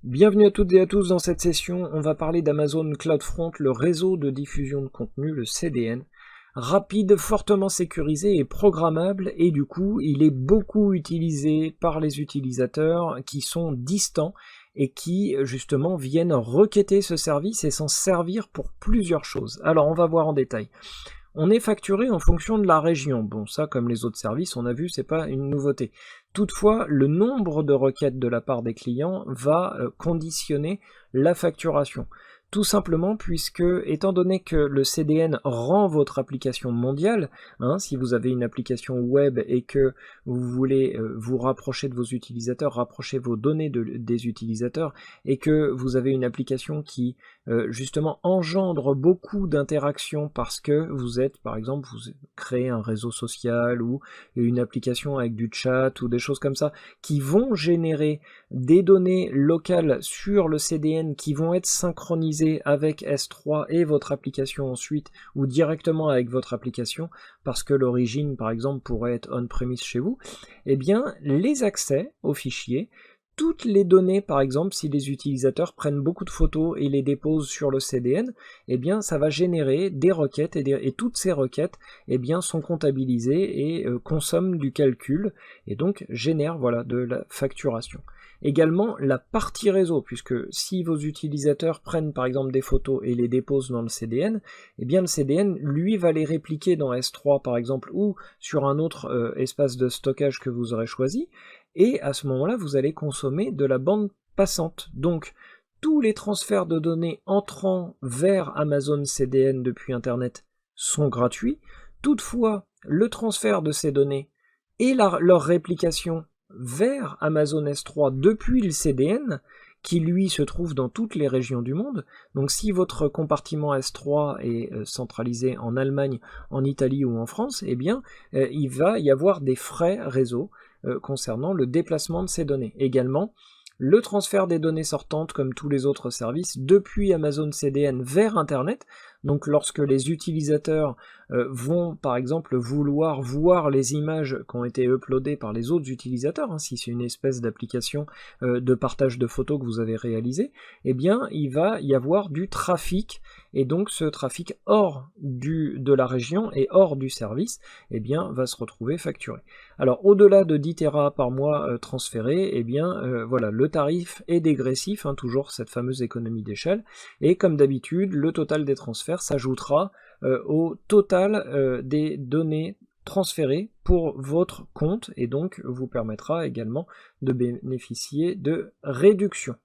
Bienvenue à toutes et à tous dans cette session, on va parler d'Amazon CloudFront, le réseau de diffusion de contenu, le CDN. Rapide, fortement sécurisé et programmable, et du coup il est beaucoup utilisé par les utilisateurs qui sont distants et qui justement viennent requêter ce service et s'en servir pour plusieurs choses. Alors on va voir en détail. On est facturé en fonction de la région. Bon, ça, comme les autres services, on a vu, c'est pas une nouveauté. Toutefois, le nombre de requêtes de la part des clients va conditionner la facturation. Tout simplement puisque, étant donné que le CDN rend votre application mondiale, si vous avez une application web et que vous voulez vous rapprocher de vos utilisateurs, rapprocher vos données des utilisateurs, et que vous avez une application qui justement engendre beaucoup d'interactions parce que vous êtes, par exemple, vous créez un réseau social ou une application avec du chat ou des choses comme ça, qui vont générer des données locales sur le CDN qui vont être synchronisées avec S3 et votre application ensuite, ou directement avec votre application, parce que l'origine, par exemple, pourrait être on-premise chez vous, eh bien, les accès aux fichiers, toutes les données, par exemple, si les utilisateurs prennent beaucoup de photos et les déposent sur le CDN, eh bien, ça va générer des requêtes et toutes ces requêtes, eh bien, sont comptabilisées et consomment du calcul et donc génèrent, voilà, de la facturation. Également, la partie réseau, puisque si vos utilisateurs prennent par exemple des photos et les déposent dans le CDN, eh bien le CDN, lui, va les répliquer dans S3 par exemple, ou sur un autre espace de stockage que vous aurez choisi, et à ce moment-là, vous allez consommer de la bande passante. Donc, tous les transferts de données entrant vers Amazon CDN depuis Internet sont gratuits. Toutefois, le transfert de ces données et leur réplication vers Amazon S3 depuis le CDN, qui lui se trouve dans toutes les régions du monde. Donc si votre compartiment S3 est centralisé en Allemagne, en Italie ou en France, eh bien il va y avoir des frais réseau concernant le déplacement de ces données. Également, le transfert des données sortantes, comme tous les autres services, depuis Amazon CDN vers Internet. Donc lorsque les utilisateurs vont par exemple vouloir voir les images qui ont été uploadées par les autres utilisateurs, si c'est une espèce d'application de partage de photos que vous avez réalisé, eh bien il va y avoir du trafic, et donc ce trafic hors de la région et hors du service, eh bien va se retrouver facturé. Alors au-delà de 10 Tera par mois transférés, eh bien voilà, le tarif est dégressif, toujours cette fameuse économie d'échelle, et comme d'habitude, le total des transferts s'ajoutera au total des données transférées pour votre compte, et donc vous permettra également de bénéficier de réductions.